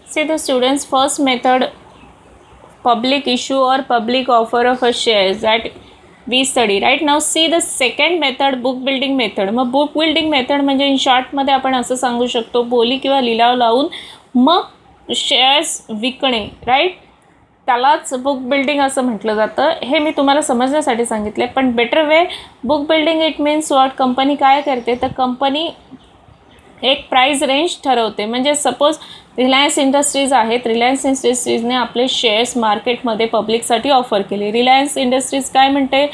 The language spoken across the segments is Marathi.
See the students first method public issue or public offer of a shares that we study right now. See the second method book building method. मग बुक बिल्डिंग मेथड म्हणजे इन शॉर्टमध्ये आपण असं सांगू शकतो बोली किंवा लिलाव लावून मग शेअर्स विकणे राईट, त्यालाच बुक बिल्डिंग असं म्हटलं जातं. हे मी तुम्हाला समजण्यासाठी सांगितले. पण better way book building it means what, company काय करते तर कंपनी एक प्राइस रेंज ठरवते. म्हणजे सपोज रिलायन्स इंडस्ट्रीज आहेत, रिलायन्स इंडस्ट्रीजने आपले शेअर्स मार्केटमध्ये पब्लिकसाठी ऑफर केले. रिलायन्स इंडस्ट्रीज काय म्हणते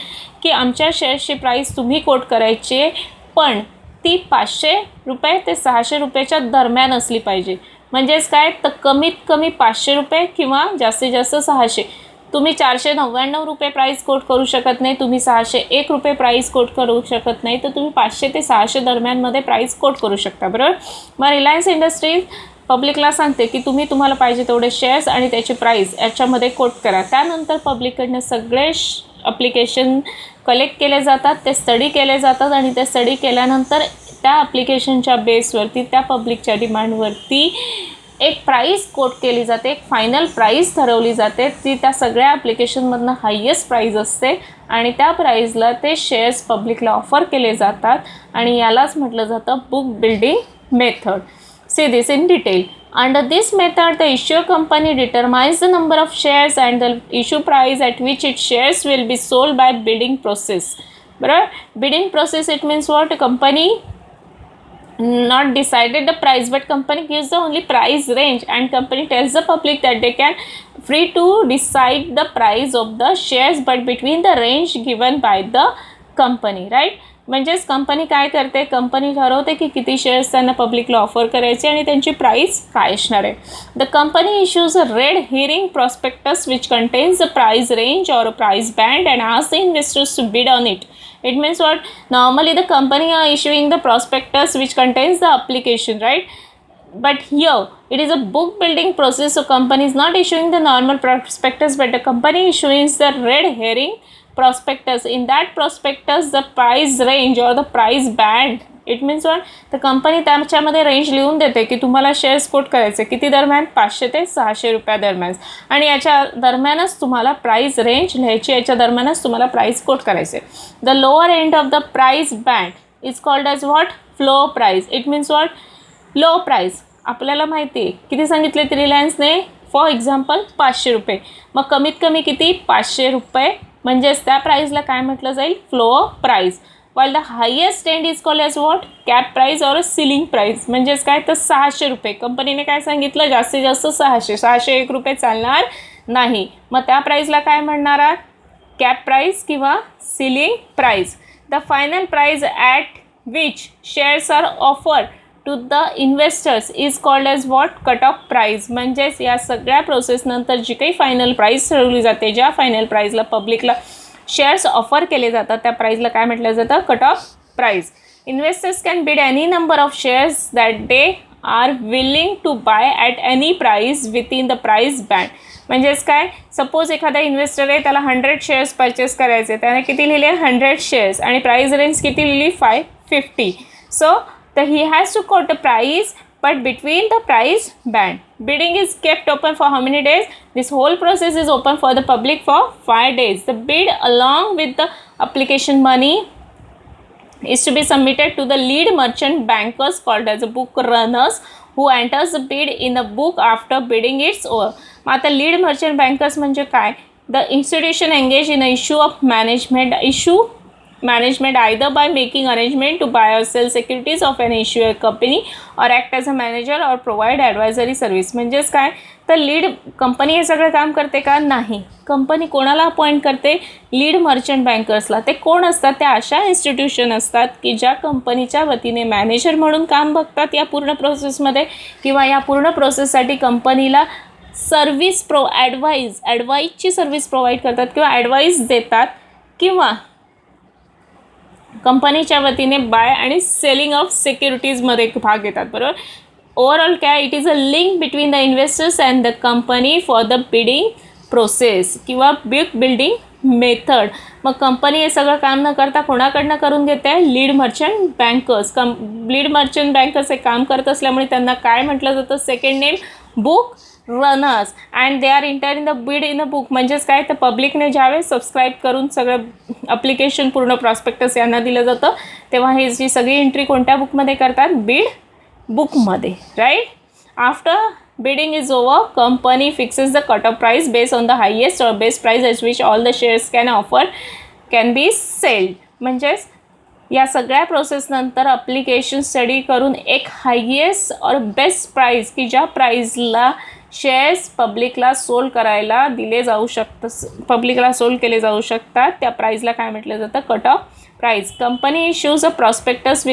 की आमच्या शेअर्सची प्राईस तुम्ही कोट करायची आहे, पण ती 500 रुपये ते 600 रुपयाच्या दरम्यान असली पाहिजे. म्हणजेच काय तर कमीत कमी 500 रुपये किंवा जास्तीत जास्त 600. तुम्ही 499 रुपये प्राईस कोट करू शकत नाही, तुम्ही 601 रुपये प्राईस कोट करू शकत नाही, तर तुम्ही 500 ते 600 दरम्यानमध्ये प्राईस कोट करू शकता. बरोबर. मग रिलायन्स इंडस्ट्रीज पब्लिकला सांगते की तुम्हाला पाहिजे तेवढे शेअर्स आणि त्याची प्राईस याच्यामध्ये कोट करा. त्यानंतर पब्लिककडनं सगळे ॲप्लिकेशन कलेक्ट केले जातात, ते स्टडी केले जातात आणि ते स्टडी केल्यानंतर त्या ॲप्लिकेशनच्या बेसवरती त्या पब्लिकच्या डिमांडवरती एक प्राईस कोट केली जाते, एक फायनल प्राईस ठरवली जाते. ती त्या सगळ्या ॲप्लिकेशनमधनं हायेस्ट प्राईज असते आणि त्या प्राईजला ते शेअर्स पब्लिकला ऑफर केले जातात आणि यालाच म्हटलं जातं book building method. See this in detail. Under this method, the issuer company determines the number of shares and the issue price at which its shares will be sold by bidding process. But bidding process it means what? A company not decided the price, but company gives the only price range and company tells the public that they can free to decide the price of the shares, but between the range given by the company, right? म्हणजेच कंपनी काय करते, कंपनी ठरवते की किती शेअर्स त्यांना पब्लिकला ऑफर करायचे आणि त्यांची प्राईस काय असणार आहे. The company issues a red herring prospectus which contains the price range or a price band and ask the investors to bid on it. It means what? Normally the company are issuing the prospectus which contains the application, right? But here it is a book building process, so company is not issuing the normal prospectus, but the company issuing the red herring prospectus. In that prospectus the price range or the price band, it means what? the company त्याच्यामध्ये रेंज लिहून देते की तुम्हाला शेअर्स कोट करायचे किती दरम्यान 500 ते 600 रुपया दरम्यान आणि याच्या दरम्यानच तुम्हाला प्राइस रेंज लिहायची, याच्या दरम्यानच तुम्हाला प्राइस कोट करायचे. The lower end of the price band is called as what? Flow price. It means what? Low price. आपल्याला माहिती आहे किती सांगितले ते रिलायन्सने, फॉर एक्झाम्पल 500 रुपये. मग कमीत कमी किती? 500 रुपये. म्हणजेच त्या प्राईजला काय म्हटलं जाईल? Flow price. while the highest end is called as what? cap price or a ceiling price. म्हणजेच काय तर 600 रुपये. कंपनीने काय सांगितलं? जास्तीत जास्त 600. 601 रुपये चालणार नाही. मग त्या प्राईजला काय म्हणणार आहात? कॅप प्राईस किंवा ceiling price. The final price at which shares are offered to the investors is called as what? Cut off price. म्हणजेच या सगळ्या प्रोसेसनंतर जी काही फायनल प्राईस ठरवली जाते, ज्या फायनल प्राईजला पब्लिकला शेअर्स ऑफर केले जातात त्या प्राईजला काय म्हटलं जातं? Cut off price. Investors can bid any number of shares that they are willing to buy at any price within the price band. म्हणजेच काय? सपोज एखादा इन्व्हेस्टर आहे, त्याला 100 शेअर्स परचेस करायचे, त्याने किती लिहिले? 100 शेअर्स आणि प्राईस रेंज किती लिहिली? 550. So he has to quote a price but between the price band. Bidding is kept open for how many days? This whole process is open for the public for 5 days. The bid along with the application money is to be submitted to the lead merchant bankers called as a book runners who enters the bid in the book after bidding it's over. मग आता lead merchant bankers म्हणजे काय? The institution engaged in a issue of management either by making arrangement to buy or sell securities of an issuer company or act as a manager or provide advisory service. म्हणजेच काय तर लीड कंपनी हे सगळं काम करते का? नाही. कंपनी कोणाला अपॉइंट करते? लीड मर्चंट बँकर्सला. ते कोण असतात? त्या अशा इन्स्टिट्यूशन असतात की ज्या कंपनीच्या वतीने मॅनेजर म्हणून काम बघतात या पूर्ण प्रोसेसमध्ये किंवा या पूर्ण प्रोसेससाठी कंपनीला सर्व्हिस ॲडवाईजची सर्व्हिस प्रोव्हाइड करतात किंवा ॲडवाईस देतात किंवा कंपनीच्या वतीने बाय आणि सेलिंग ऑफ सिक्युरिटीजमध्ये भाग घेतात. बरोबर. ओव्हरऑल काय? It is a link between the investors and the company for the bidding process किंवा बुक बिल्डिंग मेथड. मग कंपनी हे सगळं काम न करता कोणाकडनं करून घेते? Lead merchant bankers. Lead merchant bankers हे काम करत असल्यामुळे त्यांना काय म्हटलं जातं? Second name book runners and they are inter in the Beed in a book. म्हणजेच काय, तर पब्लिकने ज्यावेळेस सबस्क्राईब करून सगळं अप्लिकेशन पूर्ण प्रॉस्पेक्टस यांना दिलं जातं, तेव्हा ही जी सगळी एंट्री कोणत्या बुकमध्ये करतात, बीड बुकमध्ये, right. After bidding is over, company fixes the cut-off price based on the highest or best price at which all the shares can be sold. म्हणजेच या सगळ्या प्रोसेसनंतर अप्लिकेशन स्टडी करून एक हायेस्ट और बेस्ट प्राईज की ज्या प्राईजला शेअर्स पब्लिकला सोल्ड करायला दिले जाऊ शकतं, पब्लिकला सोल्ड केले जाऊ शकतात, त्या प्राईजला काय म्हटलं जातं, cut off price. Company issues a prospectus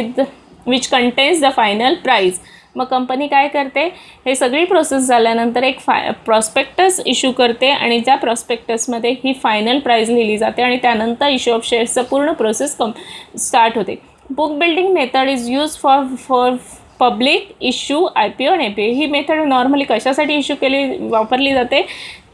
which contains the final price. मग कंपनी काय करते, हे सगळी प्रोसेस झाल्यानंतर एक प्रॉस्पेक्टस इश्यू करते आणि त्या प्रॉस्पेक्टसमध्ये ही फायनल प्राईज लिहिली जाते आणि त्यानंतर इश्यू ऑफ शेअर्सचं पूर्ण प्रोसेस स्टार्ट होते. Book building method is use for public issue IPO आणि APO. ही मेथड नॉर्मली कशासाठी इश्यू वापरली जाते,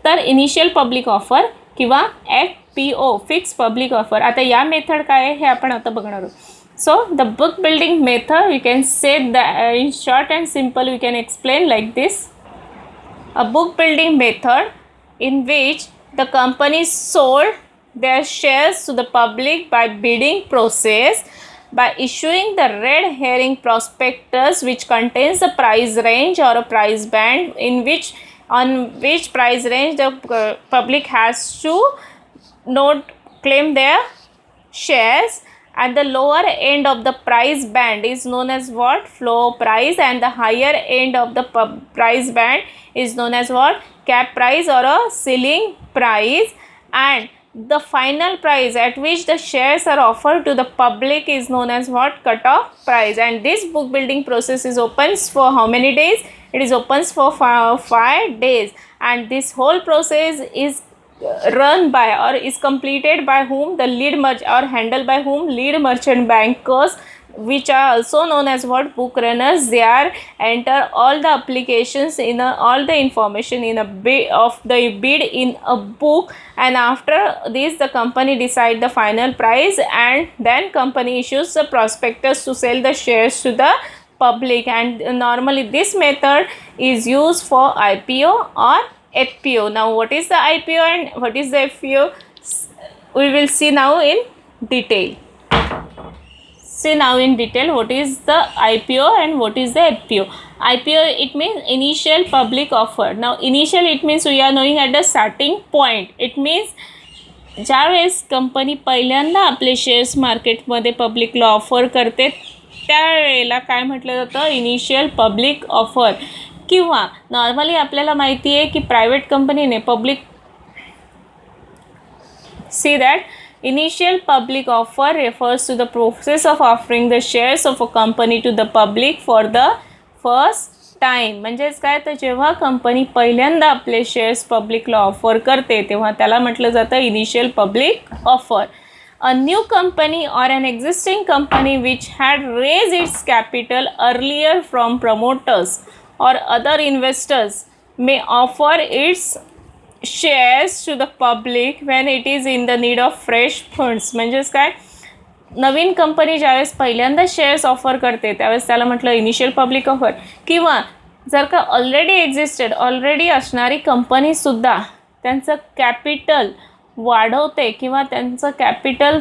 तर इनिशियल पब्लिक ऑफर किंवा FPO फिक्स पब्लिक ऑफर. आता या मेथड काय आहे हे आपण आता बघणार आहोत. So the book building method, you can say that in short and simple we can explain like this. A book building method in which the company sold their shares to the public by bidding process by issuing the red herring prospectus which contains the price range or a price band on which price range the public has to claim their shares. At the lower end of the price band is known as what, floor price, and the higher end of the price band is known as what, cap price or a ceiling price, and the final price at which the shares are offered to the public is known as what, cut-off price. And this book building process is opens for how many days? It is opens for 5 days, and this whole process is run by or is completed by whom, the lead merchant, or handled by whom, lead merchant bankers, which are also known as what, book runners. They are enter all the applications in all the information in a bid of the bid in a book, and after this the company decide the final price, and then company issues the prospectus to sell the shares to the public. And normally this method is used for IPO or FPO. Now what is the IPO and what is the FPO, we will see now in detail. See now in detail what is the IPO and what is the FPO. IPO, it means initial public offer. Now initial, it means we are knowing at the starting point. It means ज्यावेळेस कंपनी पहिल्यांदा आपले शेअर्स मार्केटमध्ये पब्लिकला ऑफर करते त्यावेळेला काय म्हटलं जातं, इनिशियल पब्लिक ऑफर. किंवा नॉर्मली आपल्याला माहिती आहे की प्रायव्हेट कंपनीने public, see that initial public offer refers to the process of offering the shares of a company to the public for the first time. म्हणजेच काय, तर जेव्हा कंपनी पहिल्यांदा आपले शेअर्स पब्लिकला ऑफर करते तेव्हा त्याला म्हटलं जातं initial public offer. A new company or an existing company which had raised its capital earlier from promoters or other investors may offer its shares to the public when it is in the need of fresh funds. म्हणजेच काय, नवीन कंपनी ज्यावेळेस पहिल्यांदा शेअर्स ऑफर करते त्यावेळेस त्याला म्हटलं इनिशियल पब्लिक ऑफर. किंवा जर का ऑलरेडी असणारी कंपनीसुद्धा त्यांचं कॅपिटल वाढवते किंवा त्यांचं कॅपिटल,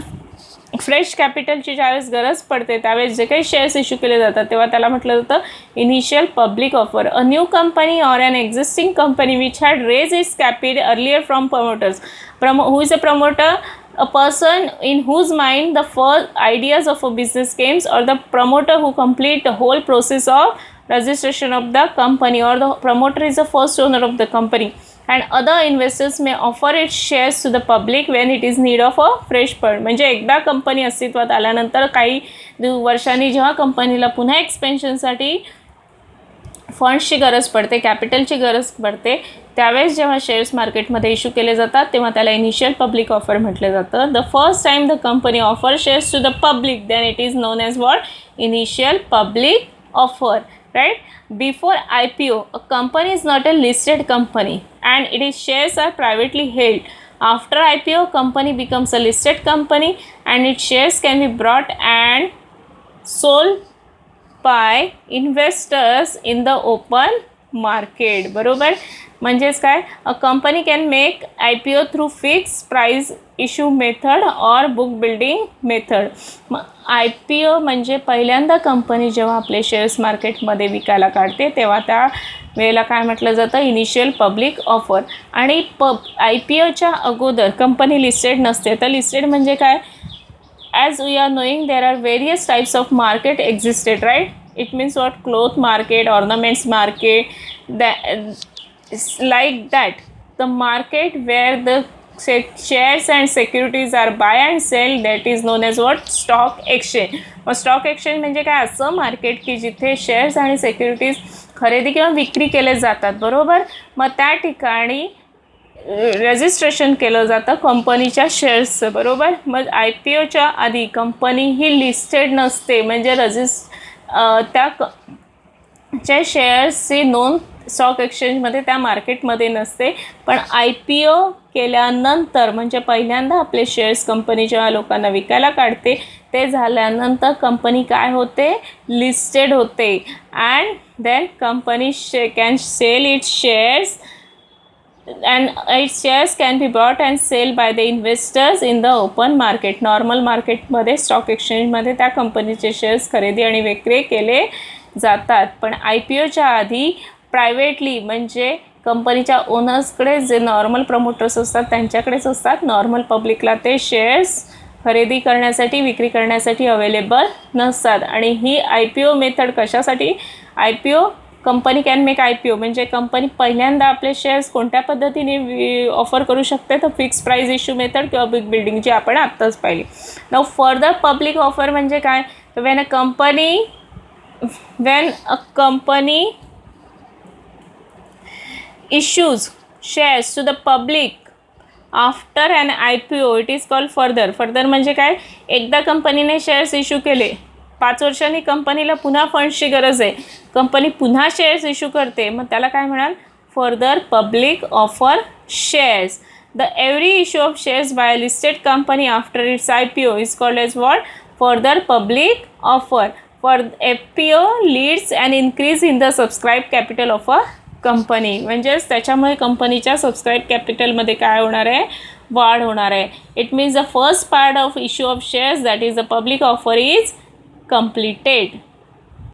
फ्रेश कॅपिटलची ज्यावेळेस गरज पडते त्यावेळेस जे काही शेअर्स इश्यू केले जातात तेव्हा त्याला म्हटलं जातं initial public offer. A new company or an existing company which had raise its capital earlier from promoters. Who is a promoter? A person in whose mind the first ideas of a business came, or the promoter who complete the whole process of registration of the company, or the promoter is the first owner of the company. And other investors may offer its shares to the public when it is need of a fresh fund. म्हणजे एकदा कंपनी अस्तित्वात आल्यानंतर काही वर्षांनी जेव्हा कंपनीला पुन्हा एक्सपेन्शनसाठी फंड्सची गरज पडते, कॅपिटलची गरज पडते, त्यावेळेस जेव्हा शेअर्स मार्केटमध्ये इश्यू केले जातात तेव्हा त्याला इनिशियल पब्लिक ऑफर म्हटलं जातं. The first time the company offer shares to the public then it is known as what, initial public offer. Right. Before IPO, a company is not a listed company and its shares are privately held. After IPO, company becomes a listed company and its shares can be bought and sold by investors in the open market. बरोबर. म्हणजेच काय, a company can make IPO through fix price issue method और बुक बिल्डिंग मेथड. मग IPO म्हणजे पहिल्यांदा कंपनी जेव्हा आपले शेअर्स मार्केटमध्ये विकायला काढते तेव्हा त्या वेळेला काय म्हटलं जातं, इनिशियल पब्लिक ऑफर. आणि IPOच्या अगोदर कंपनी लिस्टेड नसते. तर लिस्टेड म्हणजे काय, as we are knowing there are various types of market existed, right? It means what, cloth market, ornaments market, like that the market where the shares and securities are buy and sell, that is known as what, stock exchange. मग स्टॉक एक्सचेंज म्हणजे काय, असं मार्केट की जिथे शेअर्स आणि सिक्युरिटीज खरेदी किंवा विक्री केले जातात. बरोबर. मग त्या ठिकाणी रजिस्ट्रेशन केलं जातं कंपनीच्या शेअर्सचं. बरोबर. मग IPOच्या आधी कंपनी ही लिस्टेड नसते, म्हणजे त्या शेअर्सची नोंद स्टॉक एक्सचेंजमध्ये त्या मार्केटमध्ये नसते. पण IPO केल्यानंतर म्हणजे पहिल्यांदा आपले शेअर्स कंपनी जेव्हा लोकांना विकायला काढते ते झाल्यानंतर कंपनी काय होते, लिस्टेड होते. And then company can sell its shares and its shares can be bought and sold by the investors in the open market. Normal मार्केटमध्ये स्टॉक एक्सचेंजमध्ये त्या कंपनीचे शेअर्स खरेदी आणि विक्री केले जातात. पण IPOच्या आधी प्रायव्हेटली म्हणजे कंपनीच्या ओनर्सकडे जे नॉर्मल प्रमोटर्स असतात त्यांच्याकडेच असतात. नॉर्मल पब्लिकला ते शेअर्स खरेदी करण्यासाठी विक्री करण्यासाठी अवेलेबल नसतात. आणि ही IPO मेथड कशासाठी, IPO company can make IPO म्हणजे कंपनी पहिल्यांदा आपले शेअर्स कोणत्या पद्धतीने ऑफर करू शकते, तर फिक्स प्राइस इश्यू मेथड किंवा बिग बिल्डिंग जी आपण आत्ताच पाहिली. नाउ फर्दर पब्लिक ऑफर म्हणजे काय, when a company issues shares to the public after an IPO, it is called further. Further म्हणजे काय, एकदा कंपनीने शेअर्स इश्यू केले, 5 वर्षांनी कंपनीला पुन्हा फंड्सची गरज आहे, कंपनी पुन्हा शेअर्स इश्यू करते, मग त्याला काय म्हणाल, further public offer shares. The every issue of shares by a listed company after its IPO is called as what, further public offer. FPO leads and increase in the subscribe capital of a company. म्हणजेच त्याच्यामुळे कंपनीच्या सबस्क्राईब कॅपिटलमध्ये काय होणार आहे, वाढ होणार आहे. It means the first part of issue of shares that is the public offer is completed.